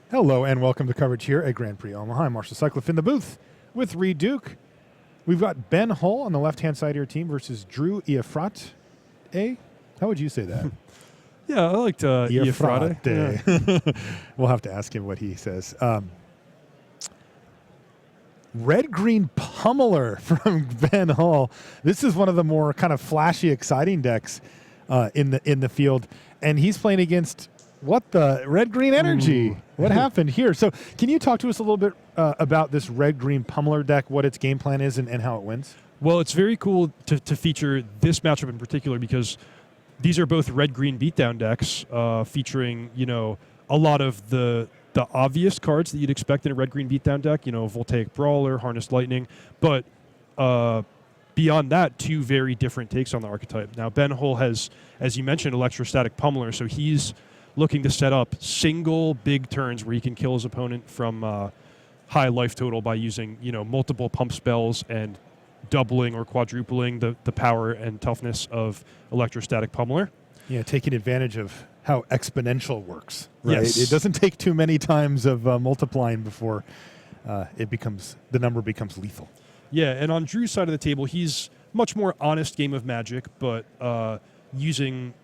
Hello and welcome to coverage here at Grand Prix Omaha. I'm Marshall Sutcliffe in the booth with Reed Duke. We've got Ben Hull on the left-hand side of your team versus Drew Iafrate. How would you say that? Yeah, I liked Iafrate. Yeah. We'll have to ask him what he says. Red-green Pummeler from Ben Hull. This is one of the more kind of flashy, exciting decks in the field, and he's playing against what the red-green energy. Ooh. What happened here? So can you talk to us a little bit about this red-green Pummeler deck, what its game plan is, and how it wins? Well, it's very cool to feature this matchup in particular because these are both red-green beatdown decks featuring, a lot of the obvious cards that you'd expect in a red-green beatdown deck, Voltaic Brawler, Harnessed Lightning, but beyond that, two very different takes on the archetype. Now, Ben Hull has, as you mentioned, Electrostatic Pummeler, so he's looking to set up single big turns where he can kill his opponent from high life total by using, multiple pump spells and doubling or quadrupling the power and toughness of Electrostatic Pummeler. Yeah, taking advantage of how exponential works, right? Yes. It doesn't take too many times of multiplying before the number becomes lethal. Yeah, and on Drew's side of the table, he's much more honest game of Magic, but using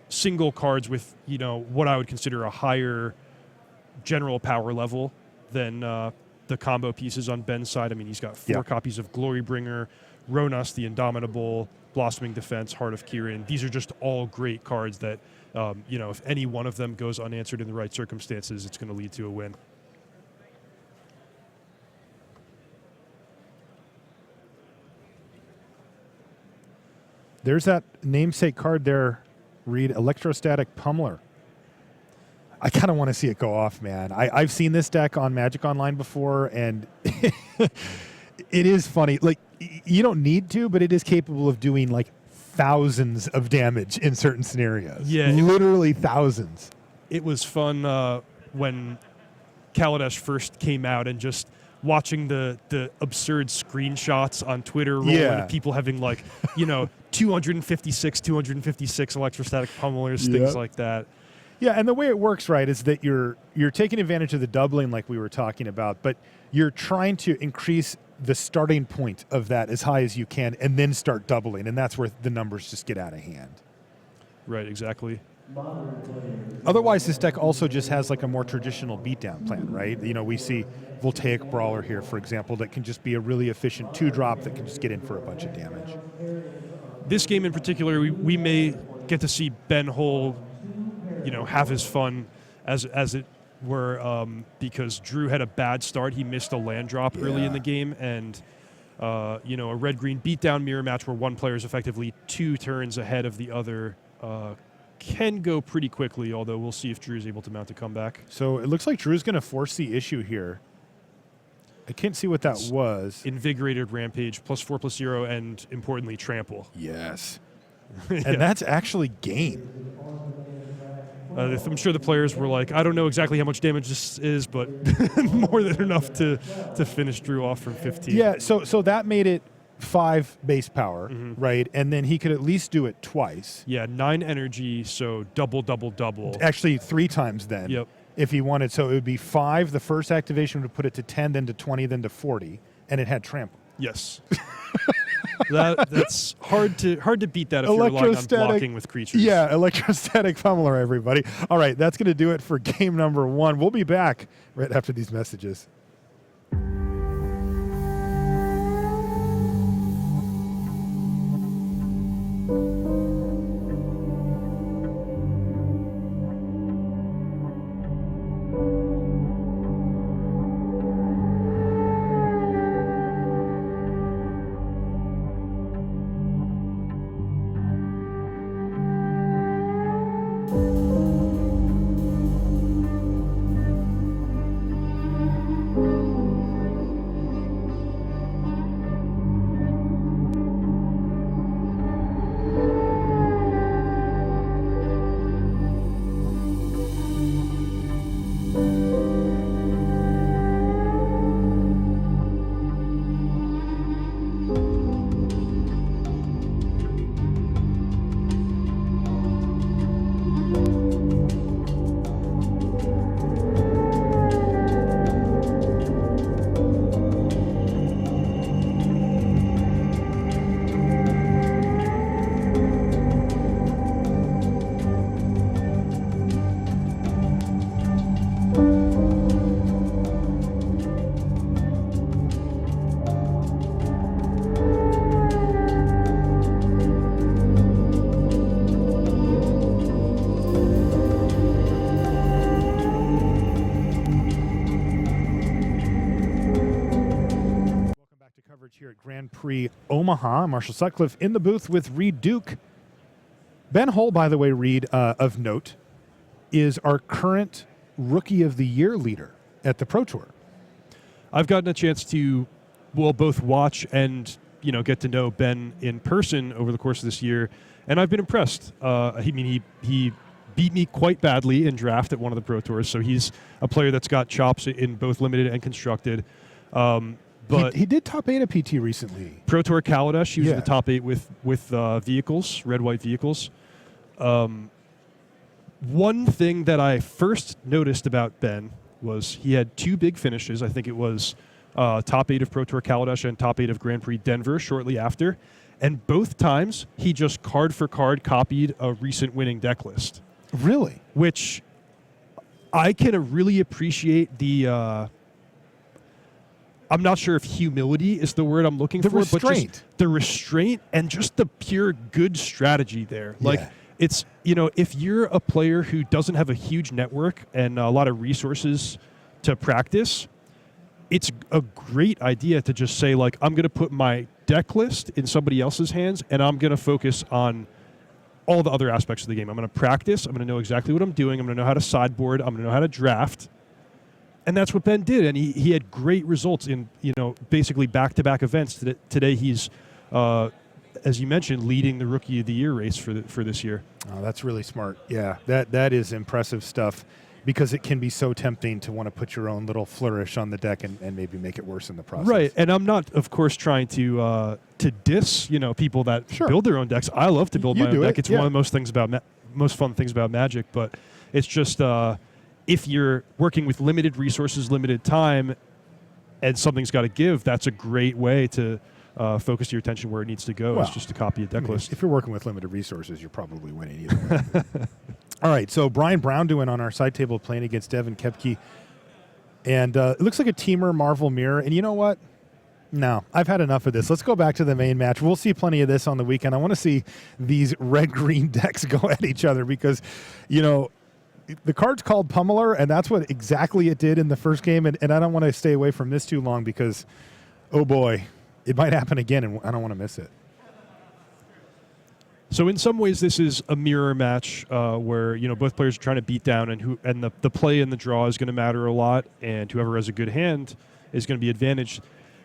single cards with, what I would consider a higher general power level than the combo pieces on Ben's side. I mean, he's got four copies of Glorybringer, Ronas the Indomitable, Blossoming Defense, Heart of Kirin. These are just all great cards that, if any one of them goes unanswered in the right circumstances, it's going to lead to a win. There's that namesake card there, Reed, Electrostatic Pummeler. I kind of want to see it go off, man. I've seen this deck on Magic Online before, and it is funny. Like, you don't need to, but it is capable of doing, like, thousands of damage in certain scenarios. Yeah. Literally thousands. It was fun when Kaladesh first came out and just watching the absurd screenshots on Twitter rolling of people having, 256 Electrostatic Pummelers, things like that. Yeah, and the way it works, right, is that you're taking advantage of the doubling like we were talking about, but you're trying to increase the starting point of that as high as you can and then start doubling, and that's where the numbers just get out of hand. Right, exactly. Otherwise, this deck also just has like a more traditional beatdown plan, right? We see Voltaic Brawler here, for example, that can just be a really efficient 2-drop that can just get in for a bunch of damage. This game in particular, we may get to see Ben Hull, have his fun as it were, because Drew had a bad start. He missed a land drop early in the game, and a red-green beatdown mirror match where one player is effectively 2 turns ahead of the other can go pretty quickly, although we'll see if Drew's able to mount a comeback. So it looks like Drew's going to force the issue here. I can't see what that was. Invigorated Rampage, +4/+0, and importantly, Trample. Yes. And that's actually game. I'm sure the players were like, I don't know exactly how much damage this is, but more than enough to finish Drew off from 15. Yeah, so that made it 5 base power, right? And then he could at least do it twice. Yeah, 9 energy, so double. Actually, 3 times then. Yep. If he wanted. So it would be 5. The first activation would put it to 10, then to 20, then to 40. And it had trample. Yes. That's hard to beat that if you're relying on blocking with creatures. Yeah, Electrostatic Pummeler, everybody. All right, that's going to do it for game number 1. We'll be back right after these messages. Prix Omaha. Marshall Sutcliffe in the booth with Reed Duke. Ben Hull, by the way, Reed, of note, is our current Rookie of the Year leader at the Pro Tour. I've gotten a chance to, both watch and get to know Ben in person over the course of this year, and I've been impressed. He beat me quite badly in draft at one of the Pro Tours, so he's a player that's got chops in both limited and constructed. But he did top 8 at PT recently. Pro Tour Kaladesh, he was in the top 8 with vehicles, red-white vehicles. One thing that I first noticed about Ben was he had 2 big finishes. I think it was top 8 of Pro Tour Kaladesh and top 8 of Grand Prix Denver shortly after. And both times, he just card for card copied a recent winning deck list. Really? Which I can really appreciate the... I'm not sure if humility is the word I'm looking for, but just the restraint and just the pure good strategy there. Like, it's, if you're a player who doesn't have a huge network and a lot of resources to practice, it's a great idea to just say, like, I'm going to put my deck list in somebody else's hands and I'm going to focus on all the other aspects of the game. I'm going to practice. I'm going to know exactly what I'm doing. I'm going to know how to sideboard. I'm going to know how to draft. And that's what Ben did. And he had great results in, basically back-to-back events. Today he's, as you mentioned, leading the Rookie of the Year race for this year. Oh, that's really smart. Yeah, that is impressive stuff, because it can be so tempting to want to put your own little flourish on the deck and maybe make it worse in the process. Right, and I'm not, of course, trying to diss people that build their own decks. I love to build my own deck. It's one of the most fun things about Magic, but it's just if you're working with limited resources, limited time, and something's got to give, that's a great way to focus your attention where it needs to go. Well, it's just to copy a deck list. If you're working with limited resources, you're probably winning either way. All right, so Brian Braun-Duin on our side table playing against Devin Keopke. And it looks like a Temur Marvel Mirror. And you know what? No, I've had enough of this. Let's go back to the main match. We'll see plenty of this on the weekend. I want to see these red-green decks go at each other because, the card's called Pummeler, and that's what exactly it did in the first game. And I don't want to stay away from this too long because, oh boy, it might happen again, and I don't want to miss it. So in some ways, this is a mirror match where both players are trying to beat down, and the play and the draw is going to matter a lot, and whoever has a good hand is going to be advantaged.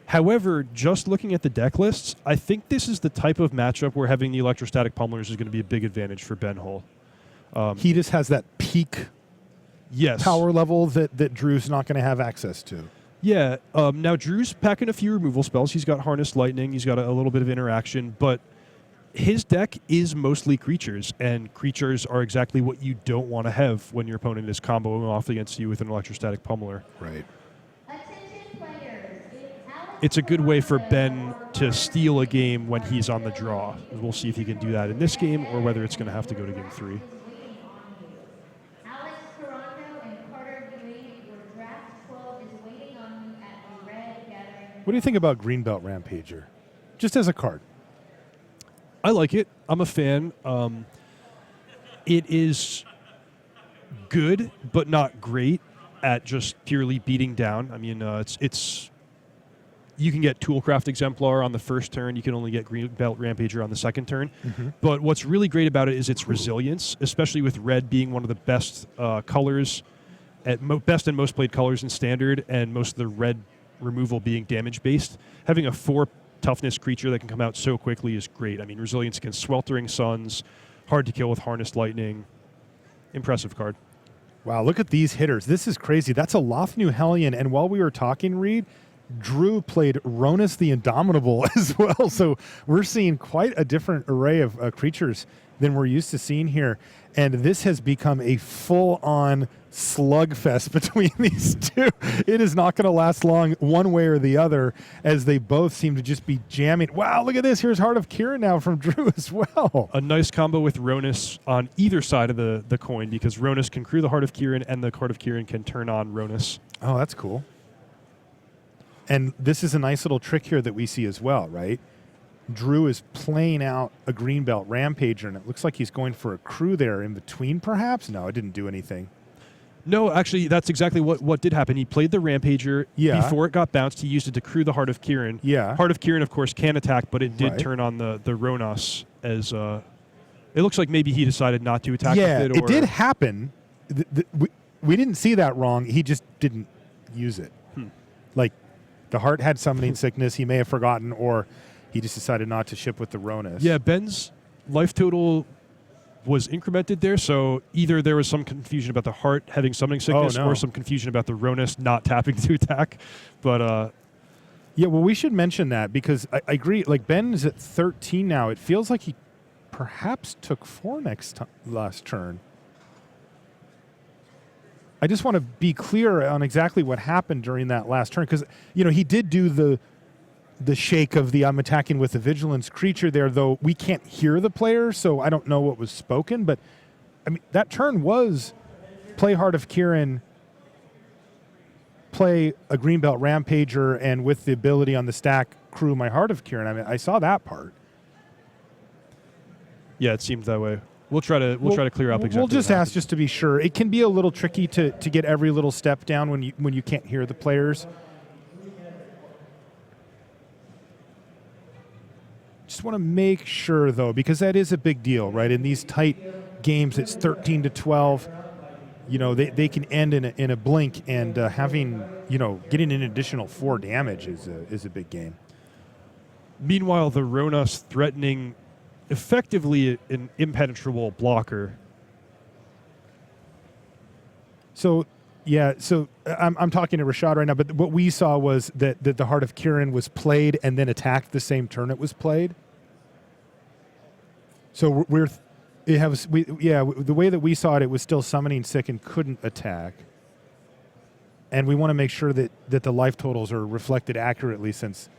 However, just looking at the deck lists, I think this is the type of matchup where having the electrostatic pummelers is going to be a big advantage for Ben Hull. He just has that peak power level that Drew's not going to have access to. Yeah. Now, Drew's packing a few removal spells. He's got Harnessed Lightning. He's got a little bit of interaction. But his deck is mostly creatures, and creatures are exactly what you don't want to have when your opponent is comboing off against you with an electrostatic pummeler. Right. It's a good way for Ben to steal a game when he's on the draw. We'll see if he can do that in this game or whether it's going to have to go to game 3. What do you think about Greenbelt Rampager? Just as a card. I like it. I'm a fan. It is good, but not great at just purely beating down. I mean, it's you can get Toolcraft Exemplar on the first turn. You can only get Greenbelt Rampager on the second turn. Mm-hmm. But what's really great about it is its resilience, especially with red being one of the best colors, best and most played colors in Standard, and most of the red removal being damage-based. Having a 4 toughness creature that can come out so quickly is great. I mean, resilience against Sweltering Suns, hard to kill with Harnessed Lightning. Impressive card. Wow, look at these hitters. This is crazy. That's a Lothnu Hellion, and while we were talking, Reed, Drew played Ronus the Indomitable as well, so we're seeing quite a different array of creatures than we're used to seeing here, and this has become a full-on slugfest between these two. It is not going to last long one way or the other as they both seem to just be jamming. Wow, look at this. Here's Heart of Kirin now from Drew as well. A nice combo with Ronus on either side of the coin because Ronus can crew the Heart of Kirin and the Heart of Kirin can turn on Ronus. Oh, that's cool. And this is a nice little trick here that we see as well, right? Drew is playing out a Greenbelt Rampager, and it looks like he's going for a crew there in between, perhaps? No, it didn't do anything. No, actually, that's exactly what did happen. He played the Rampager. Yeah. Before it got bounced, he used it to crew the Heart of Kirin. Yeah. Heart of Kirin, of course, can attack, but it did Right. turn on the Ronas as... it looks like maybe he decided not to attack Yeah, with it. it did happen. We didn't see that wrong. He just didn't use it. Like, the Heart had summoning sickness. He may have forgotten, or he just decided not to ship with the Ronas. Yeah, Ben's life total was incremented there, so either there was some confusion about the Heart having summoning sickness no. or some confusion about the Ronas not tapping to attack. But Yeah, well, we should mention that because I agree. Like, Ben is at 13 now. It feels like he perhaps took 4 last turn. I just want to be clear on exactly what happened during that last turn because, he did do the shake of the I'm attacking with a vigilance creature there, though we can't hear the player, so I don't know what was spoken. But, I mean, that turn was play Heart of Kirin, play a Greenbelt Rampager, and with the ability on the stack, crew my Heart of Kirin. I mean, I saw that part. yeah, it seemed that way. We'll try to clear up exactly. We'll just what ask happened. just to be sure. It can be a little tricky to get every little step down when you can't hear the players. Just want to make sure though, because that is a big deal, right? In these tight games, it's 13 to 12. They can end in a blink, and having getting an additional 4 damage is a big game. Meanwhile, the Ronas threatening effectively an impenetrable blocker. So I'm talking to Rashad right now, but what we saw was that the Heart of Kirin was played and then attacked the same turn it was played. So the way that we saw it, it was still summoning sick and couldn't attack. And we want to make sure that the life totals are reflected accurately since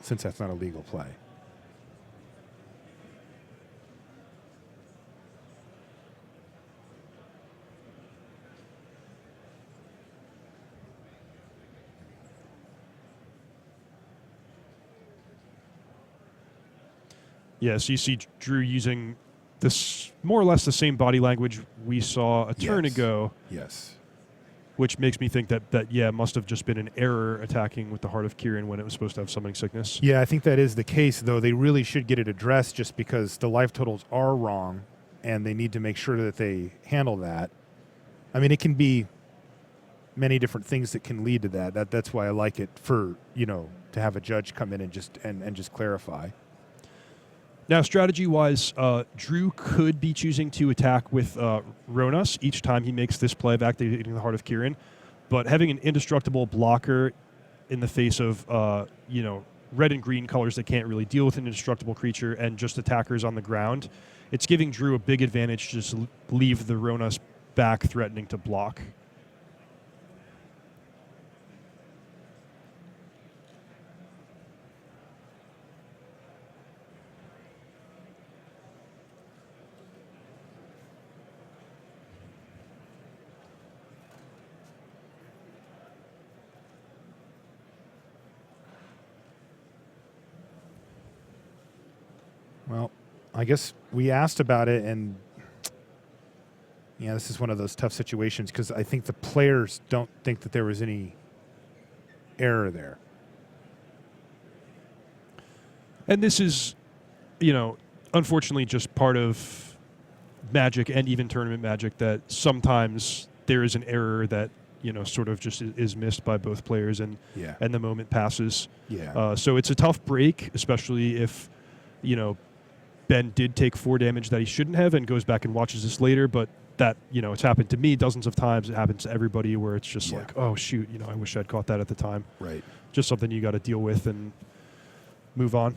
that's not a legal play. Yeah, so you see Drew using this more or less the same body language we saw a turn ago. Yes. Which makes me think that must have just been an error attacking with the Heart of Kirin when it was supposed to have summoning sickness. Yeah, I think that is the case, though. They really should get it addressed just because the life totals are wrong, and they need to make sure that they handle that. I mean, it can be many different things that can lead to that. That's why I like it for, to have a judge come in and just clarify. Now, strategy-wise, Drew could be choosing to attack with Ronas each time he makes this play of activating the Heart of Kirin, but having an indestructible blocker in the face of, red and green colors that can't really deal with an indestructible creature and just attackers on the ground, it's giving Drew a big advantage to just leave the Ronas back threatening to block. Well, I guess we asked about it, and this is one of those tough situations because I think the players don't think that there was any error there. And this is, unfortunately just part of Magic and even tournament Magic that sometimes there is an error that, sort of just is missed by both players and the moment passes. Yeah. So it's a tough break, especially if, Ben did take 4 damage that he shouldn't have and goes back and watches this later, but that, it's happened to me dozens of times. It happens to everybody where it's just like, oh, shoot, I wish I'd caught that at the time. Right. Just something you got to deal with and move on.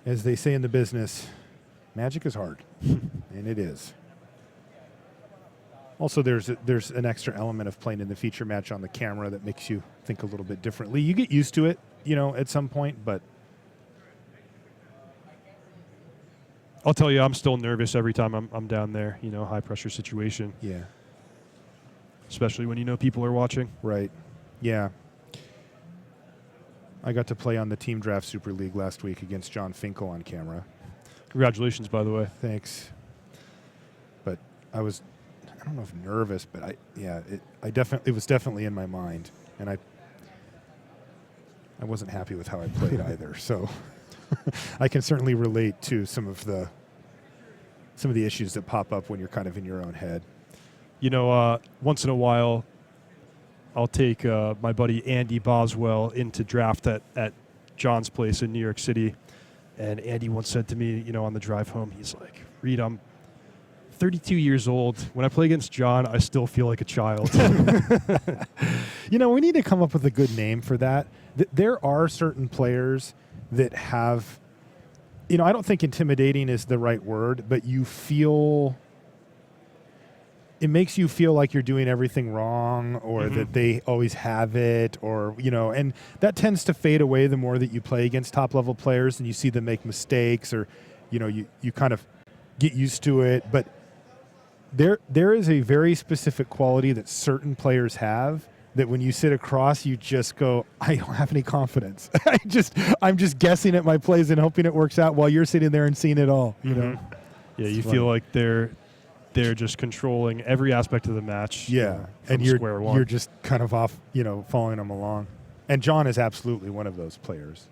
As they say in the business, Magic is hard, and it is. Also, there's an extra element of playing in the feature match on the camera that makes you think a little bit differently. You get used to it, at some point, but I'll tell you, I'm still nervous every time I'm down there, high pressure situation. Yeah. Especially when people are watching. Right. Yeah. I got to play on the Team Draft Super League last week against John Finkel on camera. Congratulations, by the way. Thanks. But I was don't know if nervous, but it was definitely in my mind, and I wasn't happy with how I played either. So I can certainly relate to some of the issues that pop up when you're kind of in your own head. Once in a while, I'll take my buddy Andy Boswell into draft at John's place in New York City. And Andy once said to me, on the drive home, he's like, Reed, I'm 32 years old. When I play against John, I still feel like a child. We need to come up with a good name for that. There are certain players that have, I don't think intimidating is the right word, but it makes you feel like you're doing everything wrong, or that they always have it, or, and that tends to fade away the more that you play against top level players and you see them make mistakes, or, you kind of get used to it. But there is a very specific quality that certain players have that when you sit across, you just go, I don't have any confidence. I'm just guessing at my plays and hoping it works out while you're sitting there and seeing it all, Yeah, you feel like they're just controlling every aspect of the match. Yeah, and you're just kind of off, following them along. And John is absolutely one of those players.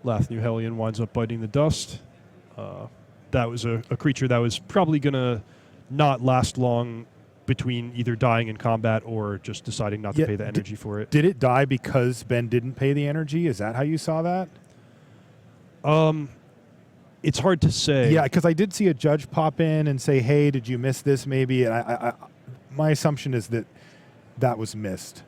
Lath New Hellion winds up biting the dust. That was a creature that was probably going to not last long between either dying in combat or just deciding not to pay the energy for it. Did it die because Ben didn't pay the energy? Is that how you saw that? It's hard to say. Yeah, because I did see a judge pop in and say, hey, did you miss this maybe? And I my assumption is that was missed.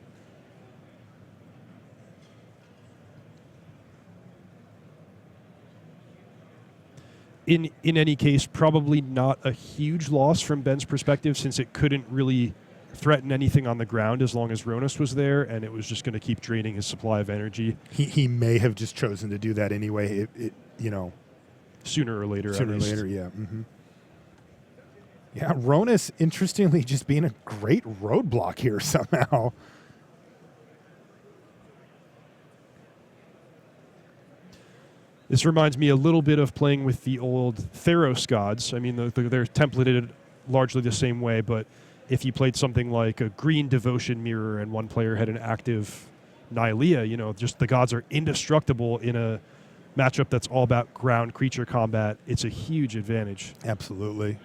In any case, probably not a huge loss from Ben's perspective, since it couldn't really threaten anything on the ground as long as Ronus was there, and it was just going to keep draining his supply of energy. He may have just chosen to do that anyway. Sooner or later. Sooner or later, yeah. Mm-hmm. Yeah, Ronus, interestingly, just being a great roadblock here somehow. This reminds me a little bit of playing with the old Theros gods. I mean, they're templated largely the same way, but if you played something like a green devotion mirror and one player had an active Nylea, just the gods are indestructible in a matchup that's all about ground creature combat. It's a huge advantage. Absolutely.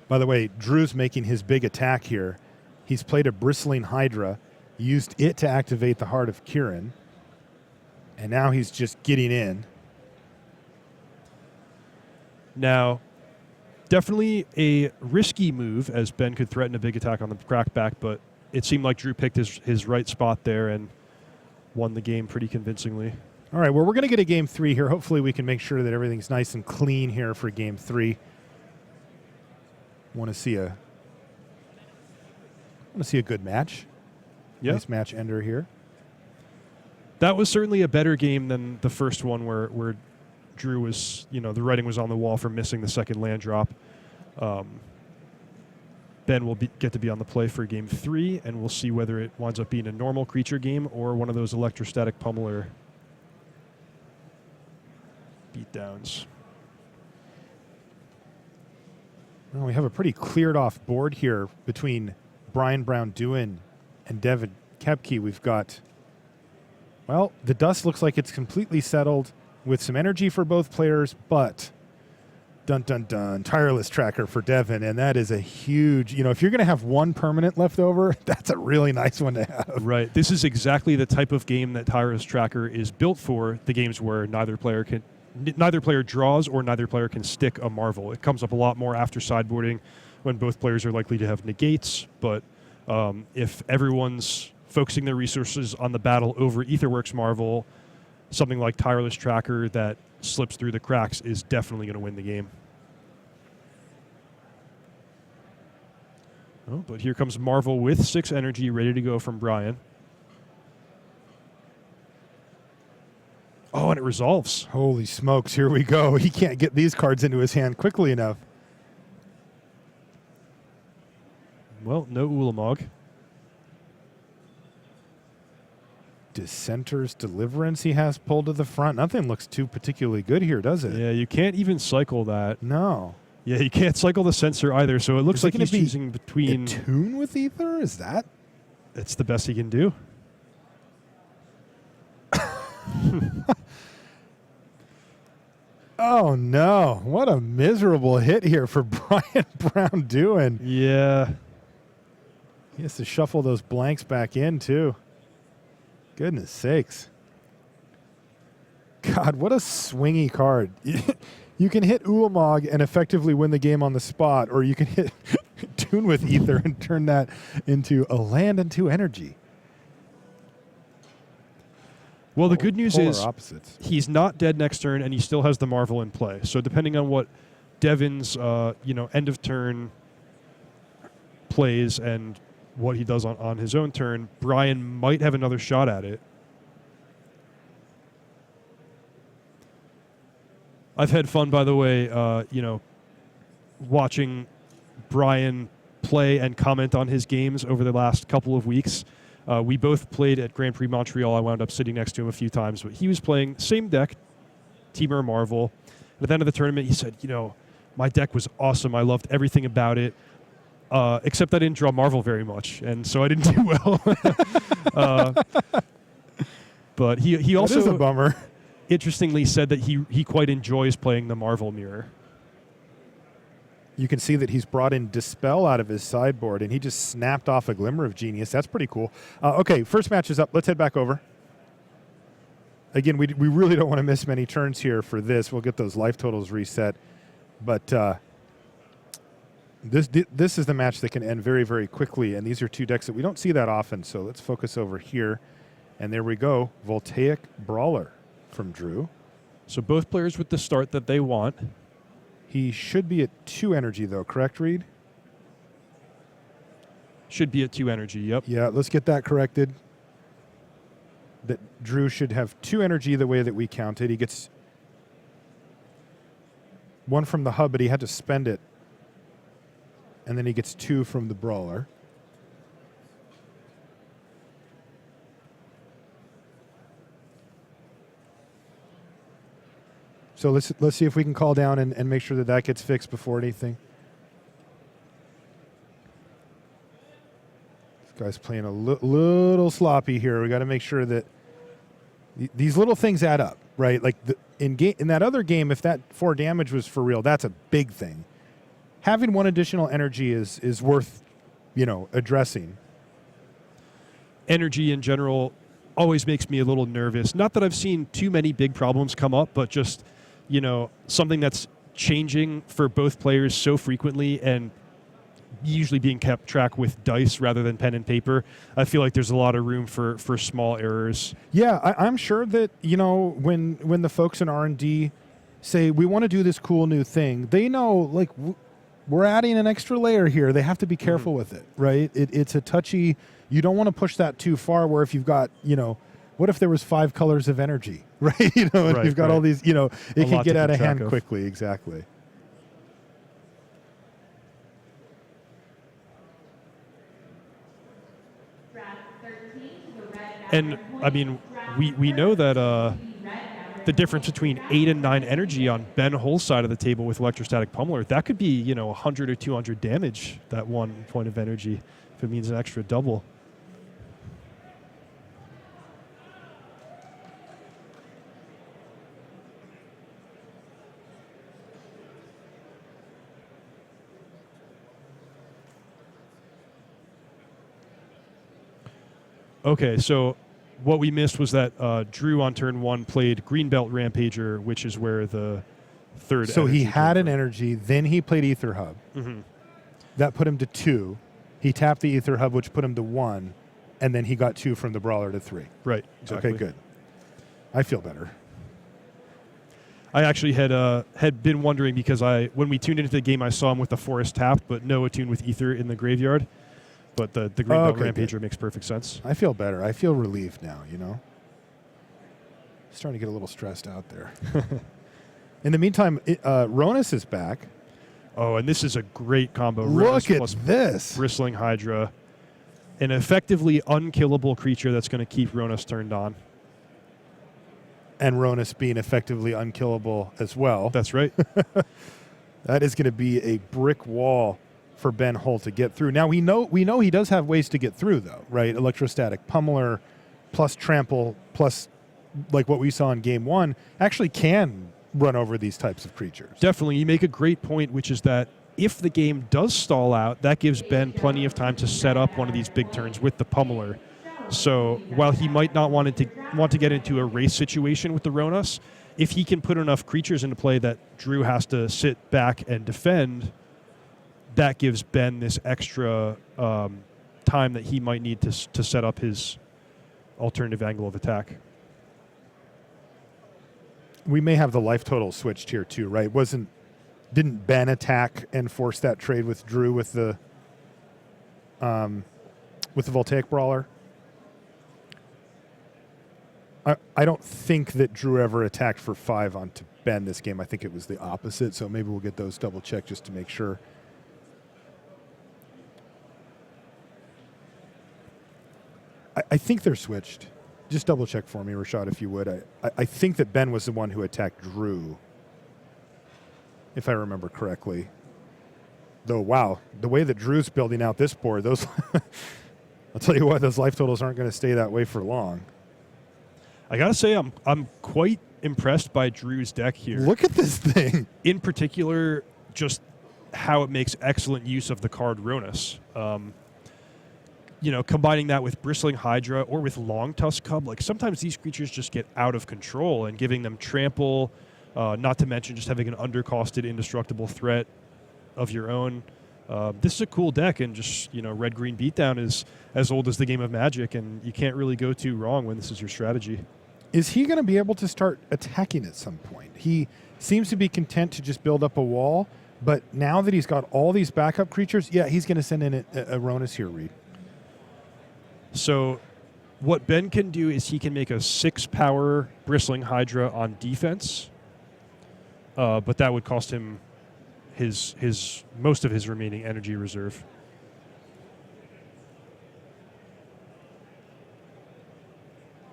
By the way, Drew's making his big attack here. He's played a Bristling Hydra, used it to activate the Heart of Kirin, and now he's just getting in. Now, definitely a risky move, as Ben could threaten a big attack on the crackback, but it seemed like Drew picked his right spot there and won the game pretty convincingly. All right, well, we're going to get a game 3 here. Hopefully we can make sure that everything's nice and clean here for game 3. Want to see a good match. Yeah. Nice match ender here. That was certainly a better game than the first one where Drew was, the writing was on the wall for missing the second land drop. Ben will get to be on the play for game 3, and we'll see whether it winds up being a normal creature game or one of those electrostatic pummeler beatdowns. Well, we have a pretty cleared off board here between Brian Braun-Duin and Devin Keopke. We've got, well, the dust looks like it's completely settled with some energy for both players, but dun, dun, dun, tireless tracker for Devin, and that is a huge, if you're going to have one permanent left over, that's a really nice one to have. Right. This is exactly the type of game that tireless tracker is built for, the games where neither player draws or neither player can stick a Marvel. It comes up a lot more after sideboarding when both players are likely to have negates, but if everyone's focusing their resources on the battle over Aetherworks Marvel, something like tireless tracker that slips through the cracks is definitely going to win the game. Oh, but here comes Marvel with 6 energy ready to go from Brian. Oh, and it resolves. Holy smokes, here we go. He can't get these cards into his hand quickly enough. Well, no Ulamog. Dissenter's Deliverance he has pulled to the front. Nothing looks too particularly good here, does it? Yeah, you can't even cycle that. No. Yeah, you can't cycle the sensor either, so it looks like he's choosing between... Attune with Ether? Is that? It's the best he can do. Oh, no. What a miserable hit here for Braun-Duin. Yeah. He has to shuffle those blanks back in, too. Goodness sakes. God, what a swingy card. You can hit Ulamog and effectively win the game on the spot, or you can hit Tune with Ether and turn that into a land and 2 energy. Well, the good news is opposites. He's not dead next turn, and he still has the Marvel in play. So depending on what Devin's end of turn plays and what he does on his own turn, Brian might have another shot at it. I've had fun, by the way, watching Brian play and comment on his games over the last couple of weeks. We both played at Grand Prix Montreal. I wound up sitting next to him a few times, but he was playing same deck, Temur Marvel. And at the end of the tournament, he said, my deck was awesome. I loved everything about it, except I didn't draw Marvel very much, and so I didn't do well. But he also... That is a bummer. Interestingly said that he quite enjoys playing the Marvel mirror. You can see that he's brought in Dispel out of his sideboard, and he just snapped off a Glimmer of Genius. That's pretty cool. Okay, first match is up. Let's head back over. Again, we really don't want to miss many turns here for this. We'll get those life totals reset. But this is the match that can end very, very quickly, and these are two decks that we don't see that often. So let's focus over here. And there we go, Voltaic Brawler from Drew. So both players with the start that they want. He should be at 2 energy, though, correct, Reed? Should be at 2 energy, yep. Yeah, let's get that corrected. That Drew should have 2 energy the way that we counted. He gets 1 from the hub, but he had to spend it. And then he gets 2 from the Brawler. So let's see if we can call down and make sure that that gets fixed before anything. This guy's playing a little sloppy here. We got to make sure that these little things add up, right? Like in that other game, if that 4 damage was for real, that's a big thing. Having 1 additional energy is worth, addressing. Energy in general always makes me a little nervous. Not that I've seen too many big problems come up, but just something that's changing for both players so frequently and usually being kept track with dice rather than pen and paper. I feel like there's a lot of room for small errors. Yeah, I'm sure that, when the folks in R&D say, we want to do this cool new thing, they know, like, we're adding an extra layer here. They have to be careful with it, right? It's a touchy, you don't want to push that too far where if you've got, what if there was 5 colors of energy, right? And you've got all these, it can get out of hand quickly. Exactly. And, I mean, we know that the difference between 8 and 9 energy on Ben Hull's side of the table with Electrostatic Pummeler, that could be, 100 or 200 damage, that 1 point of energy, if it means an extra double. Okay, so what we missed was that Drew on turn 1 played Greenbelt Rampager, which is where the third. So he had an energy, then he played Ether Hub. Mm-hmm. That put him to 2. He tapped the Ether Hub, which put him to 1, and then he got 2 from the Brawler to 3. Right. Exactly. Okay, good. I feel better. I actually had been wondering because when we tuned into the game, I saw him with the Forest tapped, but no attune with Ether in the graveyard. But the Greenbelt Rampager makes perfect sense. I feel better. I feel relieved now, Starting to get a little stressed out there. In the meantime, Ronus is back. Oh, and this is a great combo. Look Ronus at this. Bristling Hydra. an effectively unkillable creature that's going to keep Ronus turned on. And Ronus being effectively unkillable as well. That's right. That is going to be a brick wall for Ben Hull to get through. Now, we know he does have ways to get through, though, right? Electrostatic Pummeler plus Trample plus, like what we saw in Game 1, actually can run over these types of creatures. Definitely. You make a great point, which is that if the game does stall out, that gives Ben plenty of time to set up one of these big turns with the Pummeler. So while he might not want to get into a race situation with the Ronus, if he can put enough creatures into play that Drew has to sit back and defend, that gives Ben this extra time that he might need to set up his alternative angle of attack. We may have the life total switched here too, right? Didn't Ben attack and force that trade with Drew with the Voltaic Brawler? I don't think that Drew ever attacked for 5 onto Ben this game. I think it was the opposite, so maybe we'll get those double checked just to make sure. I think they're switched. Just double check for me, Rashad, if you would. I think that Ben was the one who attacked Drew, if I remember correctly. Though, wow, the way that Drew's building out this board, those I'll tell you what, those life totals aren't going to stay that way for long. I gotta say, I'm quite impressed by Drew's deck here. Look at this thing. In particular, just how it makes excellent use of the card Ronus. Combining that with Bristling Hydra or with Long Tusk Cub, like sometimes these creatures just get out of control, and giving them trample, not to mention just having an undercosted indestructible threat of your own. This is a cool deck, and just, red-green beatdown is as old as the game of Magic, and you can't really go too wrong when this is your strategy. Is he going to be able to start attacking at some point? He seems to be content to just build up a wall, but now that he's got all these backup creatures, yeah, he's going to send in a Ronus here, Reed. So what Ben can do is he can make a 6-power Bristling Hydra on defense, but that would cost him his most of his remaining energy reserve.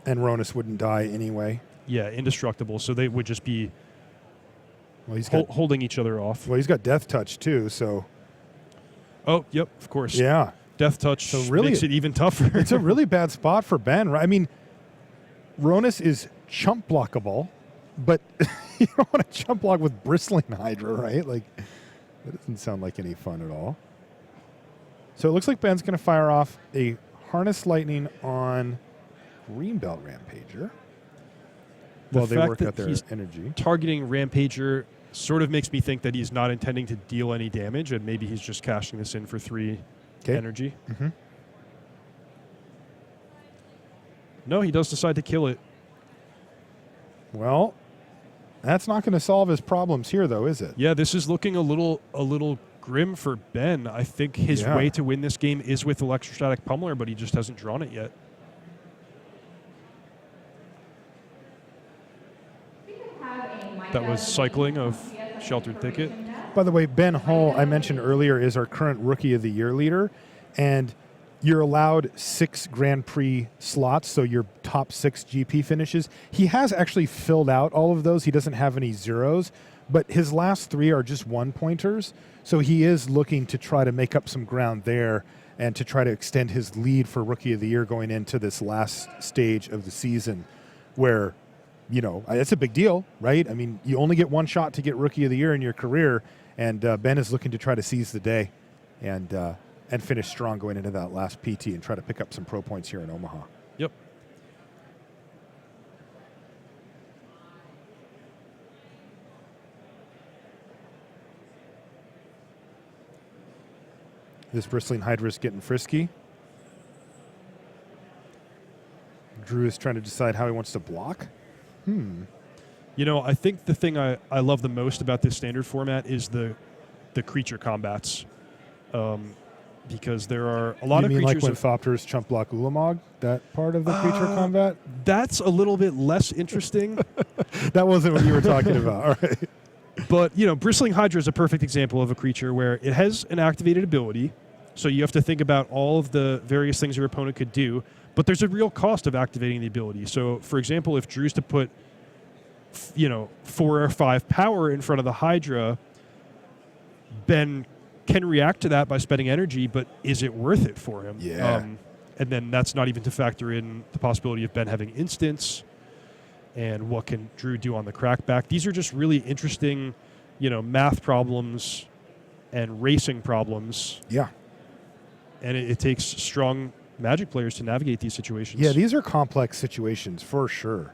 And Ronus wouldn't die anyway. Yeah, indestructible. So they would just be holding each other off. Well, he's got Death Touch too, so. Oh, yep, of course. Yeah. Death Touch makes it even tougher. It's a really bad spot for Ben, right? I mean, Ronus is chump blockable, but you don't want to chump block with Bristling Hydra, right? Like, that doesn't sound like any fun at all. So it looks like Ben's going to fire off a Harness Lightning on Greenbelt Rampager. Well, they work out their energy. Targeting Rampager sort of makes me think that he's not intending to deal any damage, and maybe he's just cashing this in for 3 energy. Mm-hmm. No, he does decide to kill it. Well, that's not going to solve his problems here, though, is it? Yeah, this is looking a little grim for Ben. I think his way to win this game is with Electrostatic Pummeler, but he just hasn't drawn it yet. That was cycling of Sheltered Thicket. By the way, Ben Hull, I mentioned earlier, is our current Rookie of the Year leader, and you're allowed 6 Grand Prix slots, so your top 6 GP finishes. He has actually filled out all of those. He doesn't have any zeros, but his last 3 are just 1-pointers, so he is looking to try to make up some ground there and to try to extend his lead for Rookie of the Year going into this last stage of the season where, it's a big deal, right? I mean, you only get 1 shot to get Rookie of the Year in your career, and Ben is looking to try to seize the day and finish strong going into that last PT and try to pick up some pro points here in Omaha. Yep. This Bristling Hydra is getting frisky. Drew is trying to decide how he wants to block. I think the thing I love the most about this standard format is the creature combats. Because there are a lot of creatures. You mean like when Thopters chump block Ulamog? That part of the creature combat? That's a little bit less interesting. That wasn't what you were talking about. All right. But, Bristling Hydra is a perfect example of a creature where it has an activated ability, So you have to think about all of the various things your opponent could do, but there's a real cost of activating the ability. So, for example, if Drew's to put 4 or 5 power in front of the Hydra, Ben can react to that by spending energy, but is it worth it for him? Yeah. And then that's not even to factor in the possibility of Ben having instants and what can Drew do on the crackback. These are just really interesting, math problems and racing problems. Yeah. And it takes strong Magic players to navigate these situations. Yeah, these are complex situations for sure.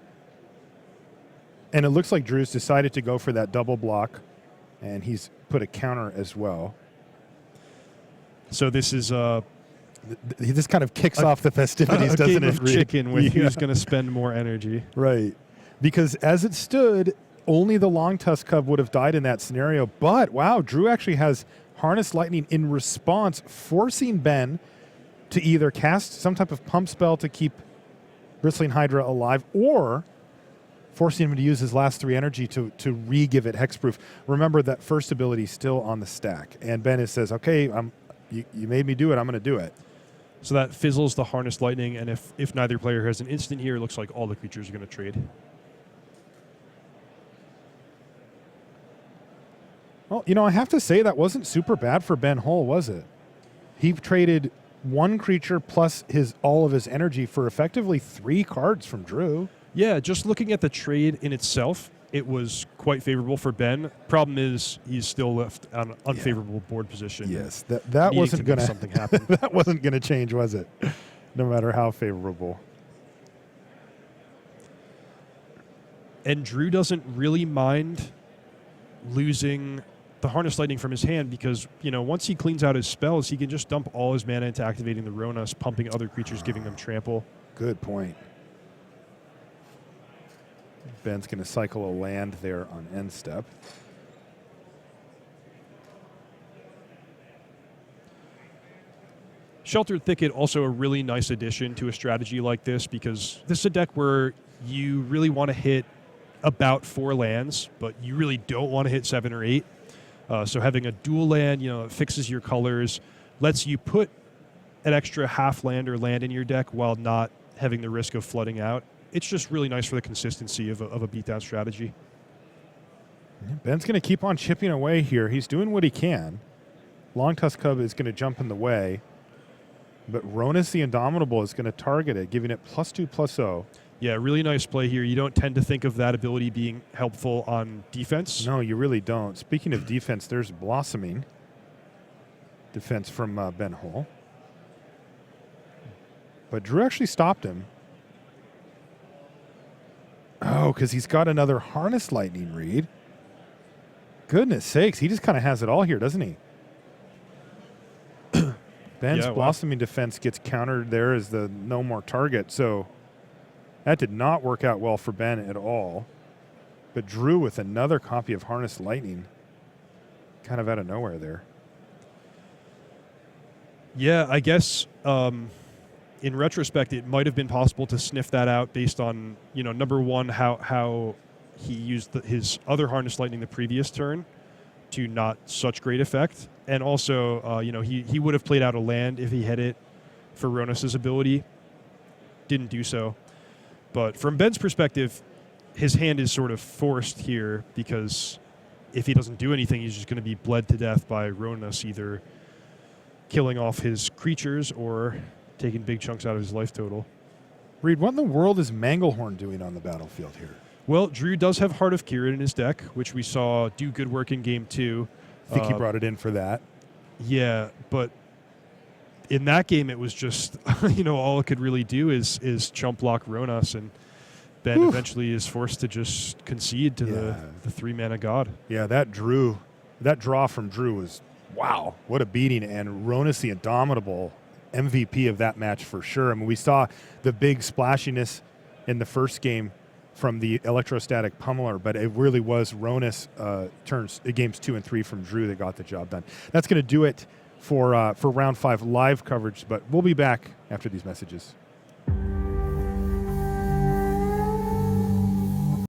And it looks like Drew's decided to go for that double block, and he's put a counter as well. So this is this kind of kicks off the festivities, doesn't game it? of chicken with who's going to spend more energy. Right. Because as it stood, only the Long Tusk Cub would have died in that scenario. But, wow, Drew actually has Harness Lightning in response, forcing Ben to either cast some type of pump spell to keep Bristling Hydra alive, or forcing him to use his last 3 energy to re-give it hexproof. Remember that first ability still on the stack. And Ben says, okay, you made me do it, I'm going to do it. So that fizzles the Harness Lightning, and if neither player has an instant here, it looks like all the creatures are going to trade. Well, I have to say that wasn't super bad for Ben Hull, was it? He traded 1 creature plus all of his energy for effectively 3 cards from Drew. Yeah, just looking at the trade in itself, it was quite favorable for Ben. Problem is, he's still left on an unfavorable board position. Yes, that wasn't going to something happen. That wasn't going to change, was it? No matter how favorable. And Drew doesn't really mind losing the Harness Lightning from his hand because, once he cleans out his spells, he can just dump all his mana into activating the Ronas, pumping other creatures, giving them trample. Good point. Ben's going to cycle a land there on end step. Sheltered Thicket, also a really nice addition to a strategy like this because this is a deck where you really want to hit about 4 lands, but you really don't want to hit 7 or 8. So having a dual land, it fixes your colors, lets you put an extra half land or land in your deck while not having the risk of flooding out. It's just really nice for the consistency of a beatdown strategy. Ben's going to keep on chipping away here. He's doing what he can. Long Tusk Cub is going to jump in the way, but Ronas the Indomitable is going to target it, giving it +2/+0. Yeah, really nice play here. You don't tend to think of that ability being helpful on defense. No, you really don't. Speaking of defense, there's Blossoming defense from Ben Hull. But Drew actually stopped him. Oh, because he's got another Harness Lightning read. Goodness sakes, he just kind of has it all here, doesn't he? Ben's Blossoming defense gets countered there as the no more target, so that did not work out well for Ben at all. But Drew with another copy of Harness Lightning, kind of out of nowhere there. Yeah, I guess in retrospect, it might have been possible to sniff that out based on, number one, how he used his other Harness Lightning the previous turn to not such great effect. And also, he would have played out a land if he had it for Ronas's ability. Didn't do so. But from Ben's perspective, his hand is sort of forced here because if he doesn't do anything, he's just going to be bled to death by Ronas, either killing off his creatures or taking big chunks out of his life total. Reed, what in the world is Manglehorn doing on the battlefield here? Well, Drew does have Heart of Kirin in his deck, which we saw do good work in Game 2. I think he brought it in for that. Yeah, but in that game, it was just, all it could really do is chump block Ronas, and Ben eventually is forced to just concede to the 3-mana god. Yeah, that draw from Drew was, wow, what a beating. And Ronas the Indomitable, MVP of that match for sure. I mean, we saw the big splashiness in the first game from the electrostatic pummeler, but it really was Ronas games 2 and 3 from Drew that got the job done. That's going to do it for round 5 live coverage, but we'll be back after these messages.